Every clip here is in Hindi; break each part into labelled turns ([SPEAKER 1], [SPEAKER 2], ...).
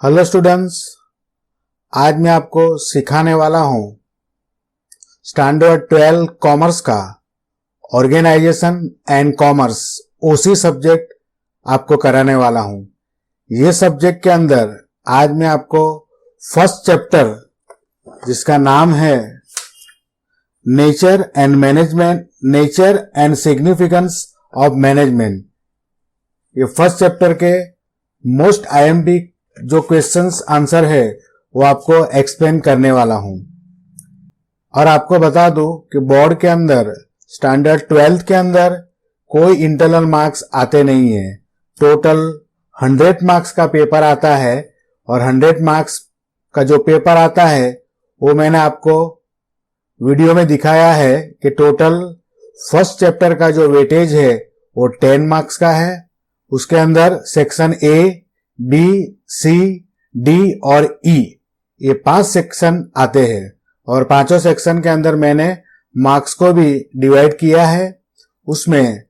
[SPEAKER 1] हेलो स्टूडेंट्स, आज मैं आपको सिखाने वाला हूं स्टैंडर्ड 12 कॉमर्स का organisation and commerce OC subject आपको कराने वाला हूं। ये सब्जेक्ट के अंदर आज मैं आपको फर्स्ट चैप्टर जिसका नाम है nature and management, nature and significance of management, ये फर्स्ट चैप्टर के मोस्ट आईएमपी जो क्वेश्चंस आंसर है वो आपको एक्सप्लेन करने वाला हूं। और आपको बता दूं कि बोर्ड के अंदर स्टैंडर्ड 12 के अंदर कोई इंटरनल मार्क्स आते नहीं है। टोटल 100 मार्क्स का पेपर आता है और 100 मार्क्स का जो पेपर आता है वो मैंने आपको वीडियो में दिखाया है कि टोटल फर्स्ट चैप्टर का जो वेटेज है वो 10 मार्क्स का है। उसके अंदर section A, B, C, D और ई, ये 5 सेक्शन आते हैं और पांचों सेक्शन के अंदर मैंने मार्क्स को भी डिवाइड किया है। उसमें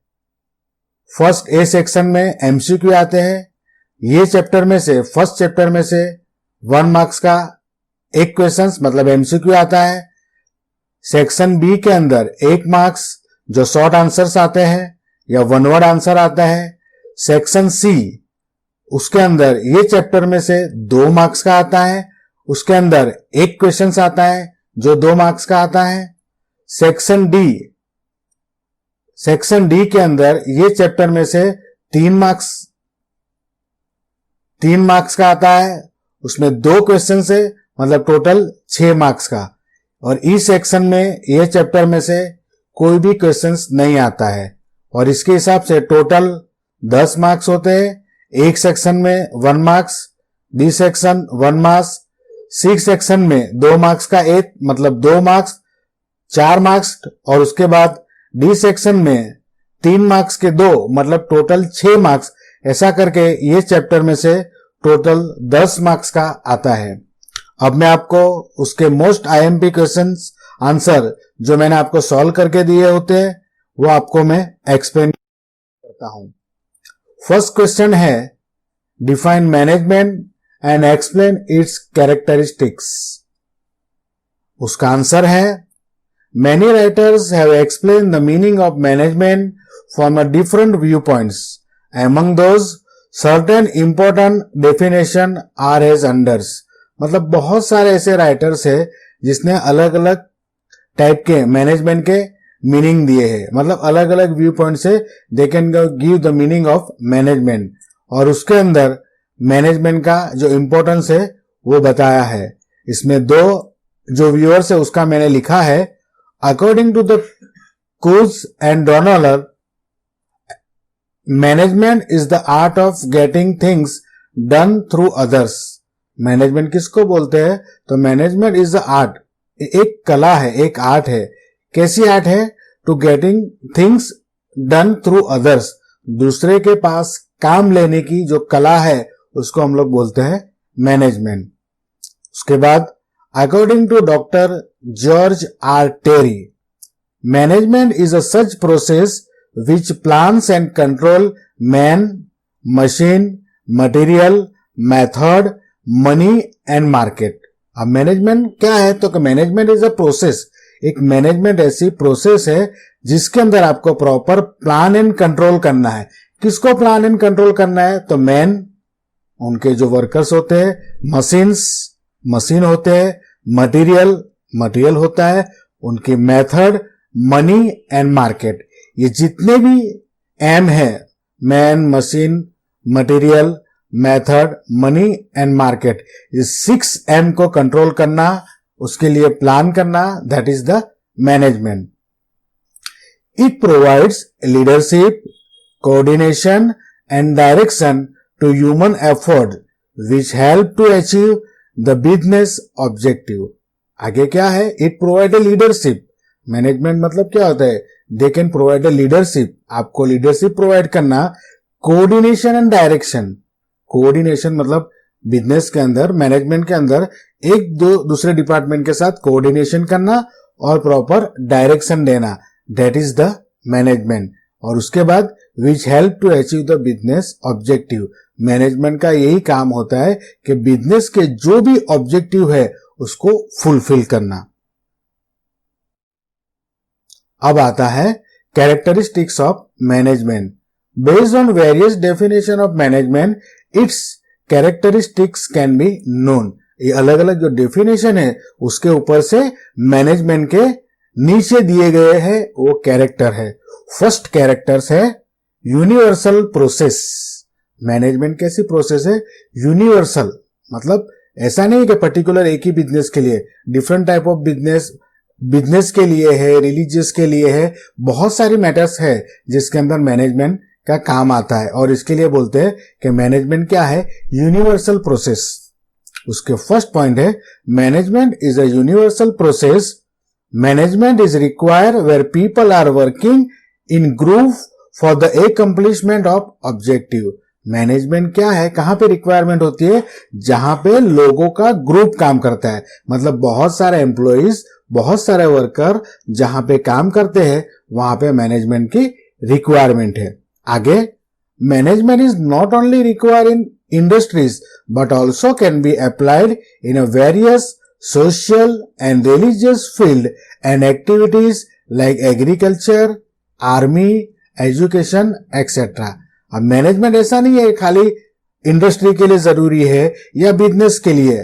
[SPEAKER 1] फर्स्ट ए सेक्शन में एमसीक्यू आते हैं। ये चैप्टर में से फर्स्ट चैप्टर में से 1 मार्क्स का एक क्वेश्चन मतलब एमसीक्यू आता है। सेक्शन बी के अंदर 1 मार्क्स जो शॉर्ट आंसर्स आते हैं या 1 वर्ड आंसर आता है। सेक्शन सी उसके अंदर ये चैप्टर में से 2 मार्क्स का आता है, उसके अंदर एक क्वेश्चन आता है जो 2 मार्क्स का आता है। सेक्शन डी के अंदर ये चैप्टर में से 3 मार्क्स का आता है, उसमें 2 क्वेश्चन है मतलब टोटल 6 मार्क्स का। और ई सेक्शन में ये चैप्टर में से कोई भी क्वेश्चन नहीं आता है और इसके हिसाब से टोटल 10 मार्क्स होते हैं। एक सेक्शन में 1 marks, B section 1 marks, C section में 2 मार्क्स का एक मतलब 2 मार्क्स, 4 मार्क्स और उसके बाद डी सेक्शन में 3 मार्क्स के 2 मतलब टोटल 6 मार्क्स। ऐसा करके ये चैप्टर में से टोटल 10 मार्क्स का आता है। अब मैं आपको उसके मोस्ट आईएमपी क्वेश्चंस आंसर जो मैंने आपको सॉल्व करके दिए होते हैं वो आपको मैं एक्सप्लेन करता हूं। फर्स्ट क्वेश्चन है define management and explain its characteristics. उसका आंसर है many writers have explain the meaning of management from a different view points. Among those certain important definition are as unders. मतलब बहुत सारे ऐसे राइटर्स है जिसने अलग अलग टाइप के मैनेजमेंट के मीनिंग दिए हैं, मतलब अलग अलग व्यू पॉइंट से they can give the meaning of management. और उसके अंदर मैनेजमेंट का जो इंपॉर्टेंस है वो बताया है। इसमें 2 जो व्यूअर्स है उसका मैंने लिखा है according to the Koontz and Donnell management is the art of getting things done through others. Management किसको बोलते हैं? तो मैनेजमेंट इज द आर्ट, एक कला है, एक आर्ट है। कैसी आर्ट है? To getting things done through others, दूसरे के पास काम लेने की जो कला है उसको हम लोग बोलते हैं मैनेजमेंट। उसके बाद according to doctor George R Terry management is a such process which plans and control man, machine, material, method, money and market. अब मैनेजमेंट क्या है? तो मैनेजमेंट इज अ प्रोसेस, एक मैनेजमेंट ऐसी प्रोसेस है जिसके अंदर आपको प्रॉपर प्लान एंड कंट्रोल करना है। किसको प्लान एंड कंट्रोल करना है? तो मैन, उनके जो वर्कर्स होते हैं, मशीन होते हैं, मटेरियल होता है, उनकी मेथड, मनी एंड मार्केट। ये जितने भी एम है, man, machine, material, method, money and market, ये 6 एम को कंट्रोल करना, उसके लिए प्लान करना, that is the management. It provides leadership, coordination and direction to human effort which help to achieve the business objective. आगे क्या है? It provide a leadership. Management मतलब क्या होता है? They can provide a leadership, आपको लीडरशिप प्रोवाइड करना। कोऑर्डिनेशन एंड डायरेक्शन, कोऑर्डिनेशन मतलब बिजनेस के अंदर, मैनेजमेंट के अंदर एक दो दूसरे डिपार्टमेंट के साथ कोऑर्डिनेशन करना और प्रॉपर डायरेक्शन देना, दैट इज द मैनेजमेंट। और उसके बाद which help to achieve the business objective, management का यही काम होता है कि बिजनेस के जो भी ऑब्जेक्टिव है उसको फुलफिल करना। अब आता है characteristics of management. Based on various definition of management, it's characteristics can be known. ये अलग अलग जो डेफिनेशन है उसके ऊपर से मैनेजमेंट के नीचे दिए गए हैं वो कैरेक्टर है। फर्स्ट कैरेक्टर्स है यूनिवर्सल प्रोसेस। मैनेजमेंट कैसी प्रोसेस है? यूनिवर्सल, मतलब ऐसा नहीं कि पर्टिकुलर एक ही बिजनेस के लिए, डिफरेंट टाइप ऑफ बिजनेस के लिए है, रिलीजियस के लिए है, बहुत सारी मैटर्स है जिसके अंदर मैनेजमेंट का काम आता है और इसके लिए बोलते हैं कि मैनेजमेंट क्या है? Universal process. उसके फर्स्ट पॉइंट है management is a universal process. Management is required where people are working in group for the accomplishment of objective. Management क्या है? कहां पे रिक्वायरमेंट होती है? जहां पे लोगों का ग्रुप काम करता है, मतलब बहुत सारे एम्प्लॉइज, बहुत सारे वर्कर जहां पे काम करते हैं वहां पे मैनेजमेंट की रिक्वायरमेंट है। आगे, management is not only required in industries but also can be applied in a various social and religious field and activities like agriculture, army, education, etc. अब मैनेजमेंट ऐसा नहीं है खाली इंडस्ट्री के लिए जरूरी है या बिजनेस के लिए,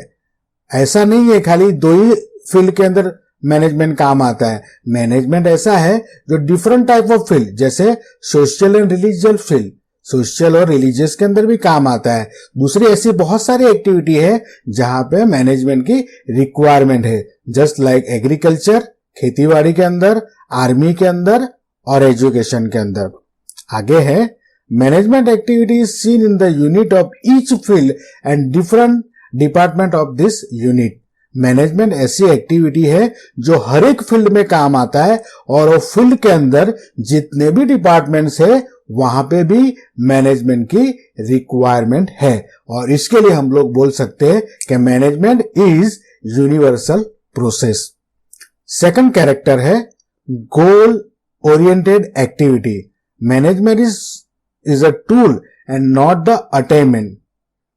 [SPEAKER 1] ऐसा नहीं है खाली दो ही फील्ड के अंदर मैनेजमेंट काम आता है। मैनेजमेंट ऐसा है जो डिफरेंट टाइप ऑफ फील्ड, जैसे social and religious field, social और रिलीजियस के अंदर भी काम आता है। दूसरी ऐसी बहुत सारी एक्टिविटी है जहां पे मैनेजमेंट की रिक्वायरमेंट है, जस्ट लाइक एग्रीकल्चर, खेतीबाड़ी के अंदर, आर्मी के अंदर और एजुकेशन के अंदर। आगे है management activity is seen in the unit of each field and different department of this unit. Management ऐसी एक्टिविटी है जो हर एक फील्ड में काम आता है और वो फील्ड के अंदर जितने भी डिपार्टमेंट्स है वहां पे भी मैनेजमेंट की रिक्वायरमेंट है और इसके लिए हम लोग बोल सकते हैं कि management is universal process. Second character है goal oriented activity. Management is a tool and not the attainment.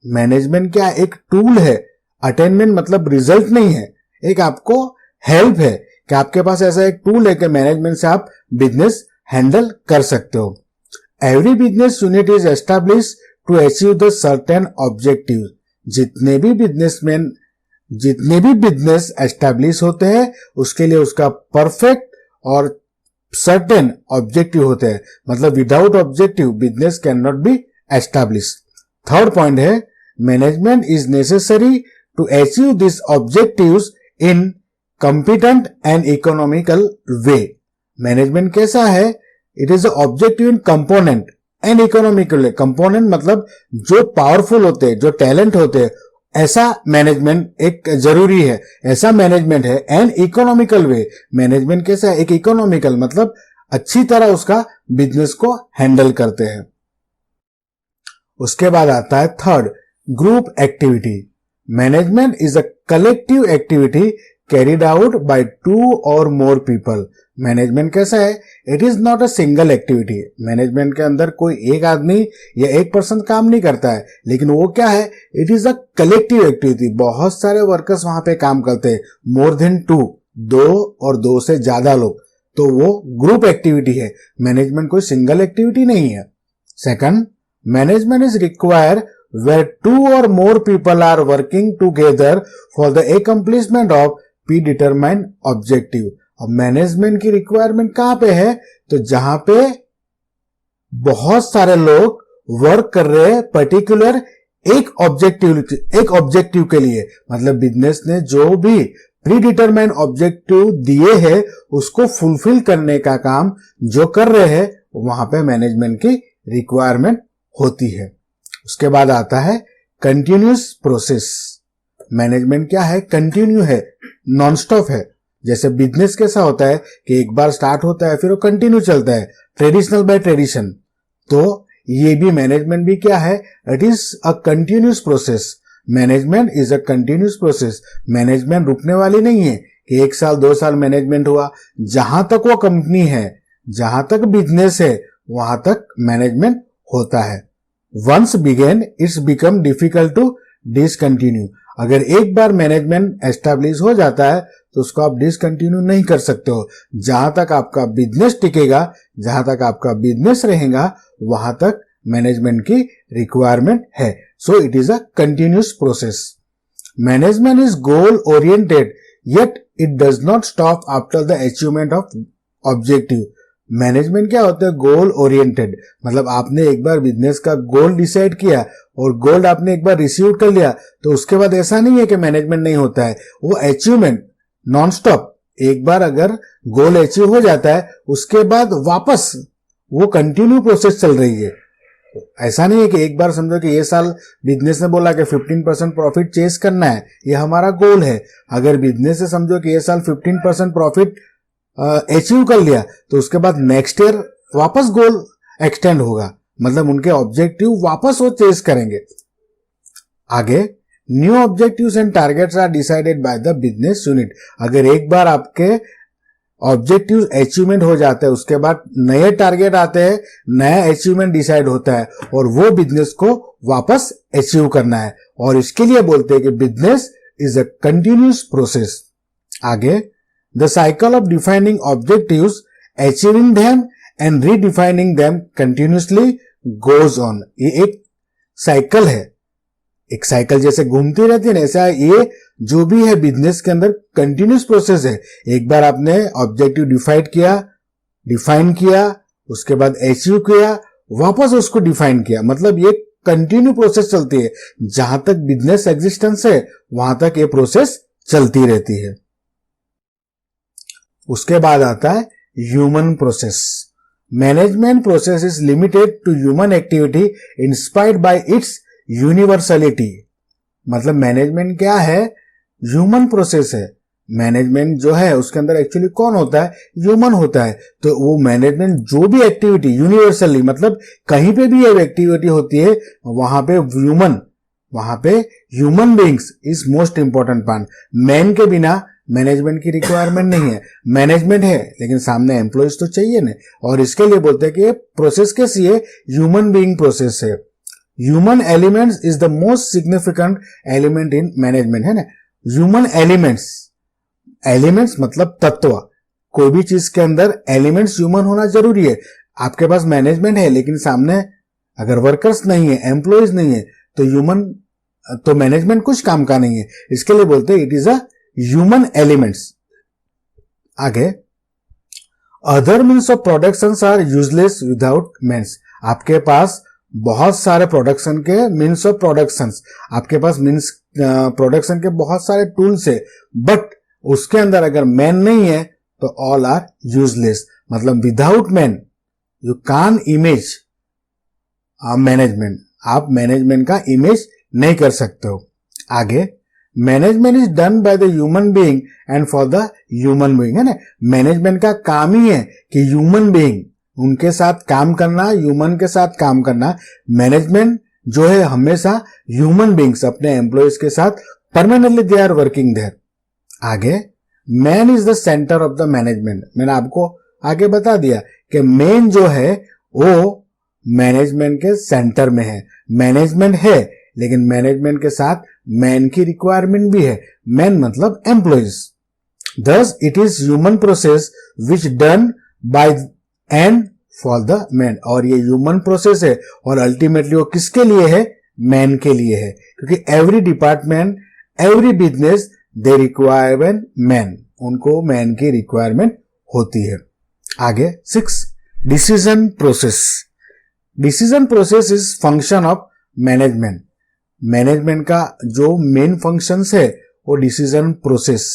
[SPEAKER 1] Management क्या? एक टूल है, अटेनमेंट मतलब रिजल्ट नहीं है, एक आपको हेल्प है कि आपके पास ऐसा एक टूल है कि मैनेजमेंट से आप बिजनेस हैंडल कर सकते हो। Every business unit is establish to achieve the certain objective. जितने भी बिजनेस एस्टैब्लिश होते हैं उसके लिए उसका परफेक्ट और सर्टेन ऑब्जेक्टिव होते हैं, मतलब without objective business can not be establish. Third point है management is necessary to achieve this objectives in competent and economical way. Management कैसा है? It is objective in component and economical way. Component मतलब जो पावरफुल होते हैं, जो टैलेंट होते हैं, ऐसा मैनेजमेंट एक जरूरी है, ऐसा मैनेजमेंट है। एंड इकोनॉमिकल वे, मैनेजमेंट कैसा है? एक इकोनॉमिकल मतलब अच्छी तरह उसका बिजनेस को हैंडल करते हैं। उसके बाद आता है third, group activity. Management is a collective activity carried out by two or more people। Management कैसा है? It is not a single activity. Management के अंदर कोई एक आदमी या एक पर्सन काम नहीं करता है, लेकिन वो क्या है? It is a collective activity. बहुत सारे वर्कर्स वहां पे काम करते हैं, मोर देन टू, दो और दो से ज्यादा लोग, तो वो ग्रुप एक्टिविटी है। मैनेजमेंट कोई सिंगल एक्टिविटी नहीं है। Second, management is required where two or more people are working together for the accomplishment of predetermined objective। अब मैनेजमेंट की रिक्वायरमेंट कहां पे है? तो जहां पे बहुत सारे लोग वर्क कर रहे हैं पर्टिकुलर एक ऑब्जेक्टिव के लिए, मतलब बिजनेस ने जो भी प्रीडिटरमाइंड ऑब्जेक्टिव दिए हैं उसको फुलफिल करने का काम जो कर रहे हैं वहां पे मैनेजमेंट की रिक्वायरमेंट होती है। उसके बाद आता है कंटिन्यूस प्रोसेस। मैनेजमेंट क्या है? कंटिन्यू है, नॉन स्टॉप है। जैसे बिजनेस कैसा होता है कि एक बार स्टार्ट होता है फिर वो कंटिन्यू चलता है, ट्रेडिशनल बाय ट्रेडिशन। तो ये भी मैनेजमेंट भी क्या है? It is a continuous process. Management is a continuous process. Management रुकने वाली नहीं है कि 1 साल 2 साल मैनेजमेंट हुआ। जहां तक वो कंपनी है, जहां तक बिजनेस है, वहां तक मैनेजमेंट होता है। Once begin it's become difficult to discontinue. अगर एक बार मैनेजमेंट एस्टैब्लिश हो जाता है तो उसको आप डिसकंटिन्यू नहीं कर सकते हो। जहां तक आपका बिजनेस टिकेगा, जहां तक आपका बिजनेस रहेगा, वहां तक मैनेजमेंट की रिक्वायरमेंट है। So it is a continuous process. Management is goal oriented yet it does not stop after the achievement of objective। Management क्या होता है? Goal oriented. मतलब आपने एक बार बिजनेस का गोल डिसाइड किया और गोल आपने एक बार रिसीव कर लिया तो उसके बाद ऐसा नहीं है कि मैनेजमेंट नहीं होता है। वो अचीवमेंट नॉन स्टॉप। एक बार अगर गोल अचीव हो जाता है उसके बाद वापस वो कंटिन्यू प्रोसेस चल रही है। ऐसा नहीं है कि एक बार समझो कि ये साल बिजनेस ने बोला कि 15% प्रॉफिट चेस करना है, ये हमारा गोल है। अगर बिजनेस से समझो कि ये साल 15% प्रॉफिट अचीव कर लिया तो उसके बाद नेक्स्ट ईयर वापस गोल एक्सटेंड होगा। मतलब उनके ऑब्जेक्टिव वापस वो चेस करेंगे। आगे, new objectives and targets are decided by the business unit. अगर एक बार आपके ऑब्जेक्टिव अचीवमेंट हो जाते हैं उसके बाद नए टारगेट आते हैं, नया अचीवमेंट डिसाइड होता है और वो बिजनेस को वापस अचीव करना है। और इसके लिए बोलते हैं कि business is a continuous process. आगे, the cycle of defining objectives, achieving them and redefining them continuously goes on. ये एक साइकिल है, एक साइकिल जैसे घूमती रहती है ना, ऐसा ये जो भी है बिजनेस के अंदर कंटिन्यूस प्रोसेस है। एक बार आपने ऑब्जेक्टिव डिफाइन किया, उसके बाद अचीव किया, वापस उसको डिफाइन किया। मतलब ये कंटिन्यू प्रोसेस चलती है। जहां तक बिजनेस एग्जिस्टेंस है वहां तक ये प्रोसेस चलती रहती है। उसके बाद आता है human process. Management process is limited to human activity inspired by its universality. मतलब मैनेजमेंट क्या है? ह्यूमन प्रोसेस है। मैनेजमेंट जो है उसके अंदर एक्चुअली कौन होता है? ह्यूमन होता है। तो वो मैनेजमेंट जो भी एक्टिविटी यूनिवर्सली, मतलब कहीं पे भी ये एक्टिविटी होती है वहां पे human beings is most important part. Man के बिना मैनेजमेंट की रिक्वायरमेंट नहीं है। मैनेजमेंट है लेकिन सामने एम्प्लॉयज तो चाहिए ना, और इसके लिए बोलते हैं कि ये प्रोसेस कैसी है? ह्यूमन बीइंग प्रोसेस है। Human elements is the most significant element in management, है ना। ह्यूमन एलिमेंट्स मतलब तत्व। कोई भी चीज के अंदर एलिमेंट्स ह्यूमन होना जरूरी है। आपके पास मैनेजमेंट है लेकिन सामने अगर वर्कर्स नहीं है, एम्प्लॉयज नहीं है, तो मैनेजमेंट कुछ काम का नहीं है। इसके लिए बोलते हैं it is a human elements. आगे, other means of production are useless without means. आपके पास बहुत सारे प्रोडक्शन के मीन्स ऑफ प्रोडक्शन, आपके पास मीन्स प्रोडक्शन के बहुत सारे टूल्स है, बट उसके अंदर अगर मैन नहीं है तो ऑल आर यूजलेस। मतलब without man you can image management. आप मैनेजमेंट का इमेज नहीं कर सकते हो। आगे, management is done by the human being and for the human being, है ना। मैनेजमेंट का काम ही है कि ह्यूमन बीइंग उनके साथ काम करना, ह्यूमन के साथ काम करना। मैनेजमेंट जो है हमेशा ह्यूमन बीइंग्स अपने एम्प्लॉयज के साथ permanently they are working there. आगे, man is the centre of the management. मैंने आपको आगे बता दिया कि मैन जो है वो मैनेजमेंट के सेंटर में है। मैनेजमेंट है लेकिन मैनेजमेंट के साथ मैन की रिक्वायरमेंट भी है। मैन मतलब employees. Thus it is human process which done by and for the man। और ये ह्यूमन प्रोसेस है और अल्टीमेटली वो किसके लिए है? मैन के लिए है। क्योंकि every department, every business they require man, उनको मैन की रिक्वायरमेंट होती है। आगे 6, decision process. Decision process is function of management. Management का जो मेन फंक्शंस है वो डिसीजन प्रोसेस।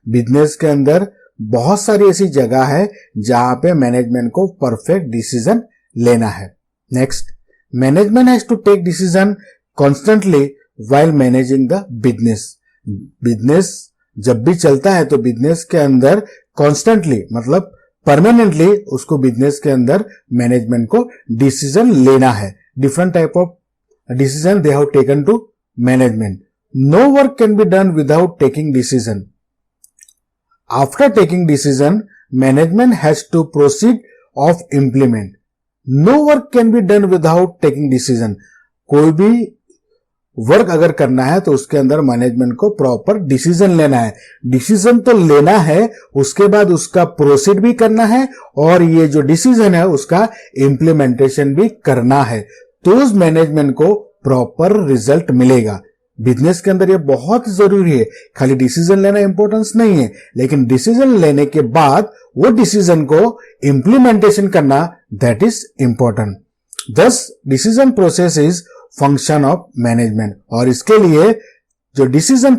[SPEAKER 1] बिजनेस के अंदर बहुत सारी ऐसी जगह है जहां पे मैनेजमेंट को परफेक्ट डिसीजन लेना है। Next, management has to take decision constantly while managing the business. Business जब भी चलता है तो बिजनेस के अंदर कॉन्स्टेंटली मतलब परमानेंटली उसको बिजनेस के अंदर मैनेजमेंट को डिसीजन लेना है। Different type of decision they have taken to management. No work can be done without taking decision. After taking decision, management has to proceed of implement. No work can be done without taking decision. कोई भी वर्क अगर करना है तो उसके अंदर मैनेजमेंट को प्रॉपर डिसीजन लेना है। डिसीजन तो लेना है, उसके बाद उसका प्रोसीड भी करना है और ये जो डिसीजन है उसका इंप्लीमेंटेशन भी करना है, तो उस मैनेजमेंट को प्रॉपर रिजल्ट मिलेगा। बिजनेस के अंदर ये बहुत जरूरी है। खाली डिसीजन लेना इंपॉर्टेंस नहीं है, लेकिन डिसीजन लेने के बाद वो डिसीजन को इंप्लीमेंटेशन करना, दैट इज इंपॉर्टेंट। दस decision process is function of management. और इसके लिए जो डिसीजन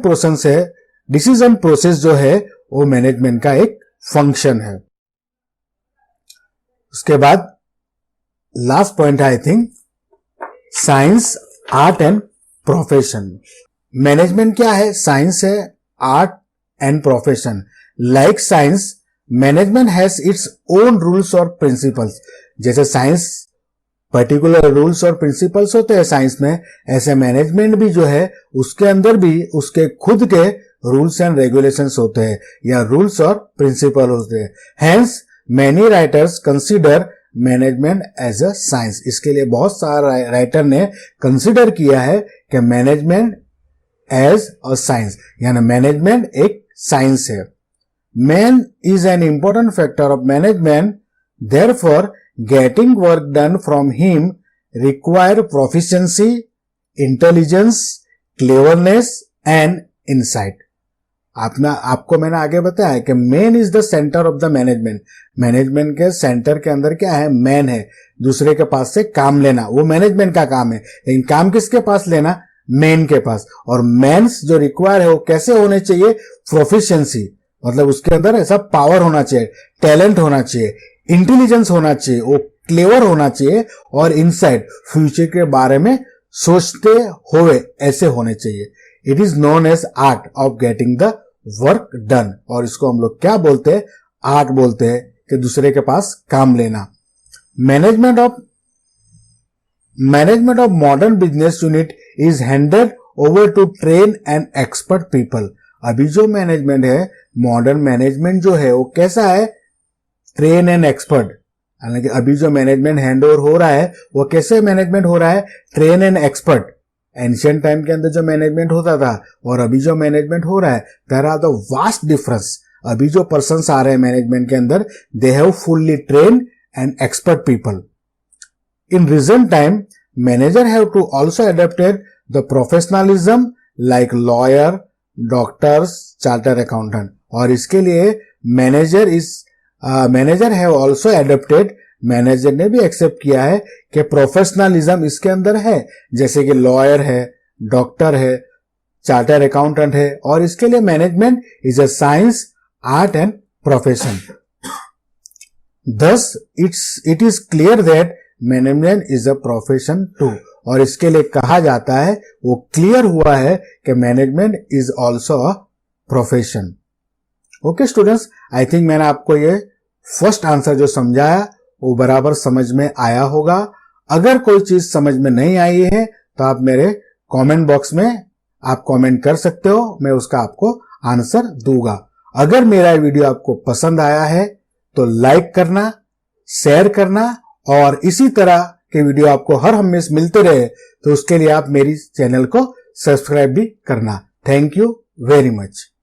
[SPEAKER 1] प्रोसेस जो है वो मैनेजमेंट का एक फंक्शन है। उसके बाद लास्ट पॉइंट है I think science, art and profession. Management क्या है? साइंस है, art and profession. Like science, management has its own rules और प्रिंसिपल्स। जैसे साइंस पर्टिकुलर रूल्स और प्रिंसिपल्स होते हैं साइंस में, ऐसे मैनेजमेंट भी जो है उसके अंदर भी उसके खुद के रूल्स एंड रेगुलेशंस होते हैं या रूल्स और प्रिंसिपल होते हैं। Hence many writers consider management as a science. इसके लिए बहुत सारे राइटर ने कंसीडर किया है कि मैनेजमेंट एज अ साइंस, यानी मैनेजमेंट एक साइंस है। Man is an important factor of management, therefore getting work done from him require proficiency, intelligence, cleverness and insight. आपको मैंने आगे बताया कि man is the centre of the management. Management के सेंटर के अंदर क्या है? मैन है। दूसरे के पास से काम लेना वो मैनेजमेंट का काम है, लेकिन काम किसके पास लेना? मैन के पास। और मैन्स जो रिक्वायर है वो कैसे होने चाहिए? प्रोफिशिएंसी, मतलब उसके अंदर ऐसा पावर होना चाहिए, टैलेंट होना चाहिए, इंटेलिजेंस होना चाहिए, वो क्लेवर होना चाहिए और इनसाइट, फ्यूचर के बारे में सोचते हुए ऐसे होने चाहिए। It is known as art of getting the work done. और इसको हम लोग क्या बोलते हैं? आर्ट बोलते हैं कि दूसरे के पास काम लेना। Management of modern business unit is handed over to train and expert people. अभी जो मैनेजमेंट है, मॉडर्न मैनेजमेंट जो है वो कैसा है? Train and expert. हालांकि अभी जो मैनेजमेंट हैंड ओवर हो रहा है वो कैसे मैनेजमेंट हो रहा है? Train and expert. Ancient time के अंदर जो मैनेजमेंट होता था और अभी जो मैनेजमेंट हो रहा है, there are the vast difference. अभी जो पर्सन्स आ रहे हैं मैनेजमेंट के अंदर, they have fully train and expert people. In recent time manager have to also adopted the professionalism like lawyer, doctors, charter accountant. और इसके लिए manager have also adapted, manager ने भी एक्सेप्ट किया है कि प्रोफेशनलिज्म इसके अंदर है, जैसे कि लॉयर है, डॉक्टर है, चार्टर अकाउंटेंट है। और इसके लिए management is a science, art and profession. Thus it is clear that management is a profession too. और इसके लिए कहा जाता है, वो क्लियर हुआ है कि management is also a profession. Okay students, I think मैंने आपको ये फर्स्ट आंसर जो समझाया वो बराबर समझ में आया होगा। अगर कोई चीज समझ में नहीं आई है तो आप मेरे कमेंट बॉक्स में आप कमेंट कर सकते हो, मैं उसका आपको आंसर दूंगा। अगर मेरा वीडियो आपको पसंद आया है तो लाइक करना, शेयर करना और इसी तरह के वीडियो आपको हर हमेशा मिलते रहे तो उसके लिए आप मेरी चैनल को सब्सक्राइब भी करना। Thank you very much.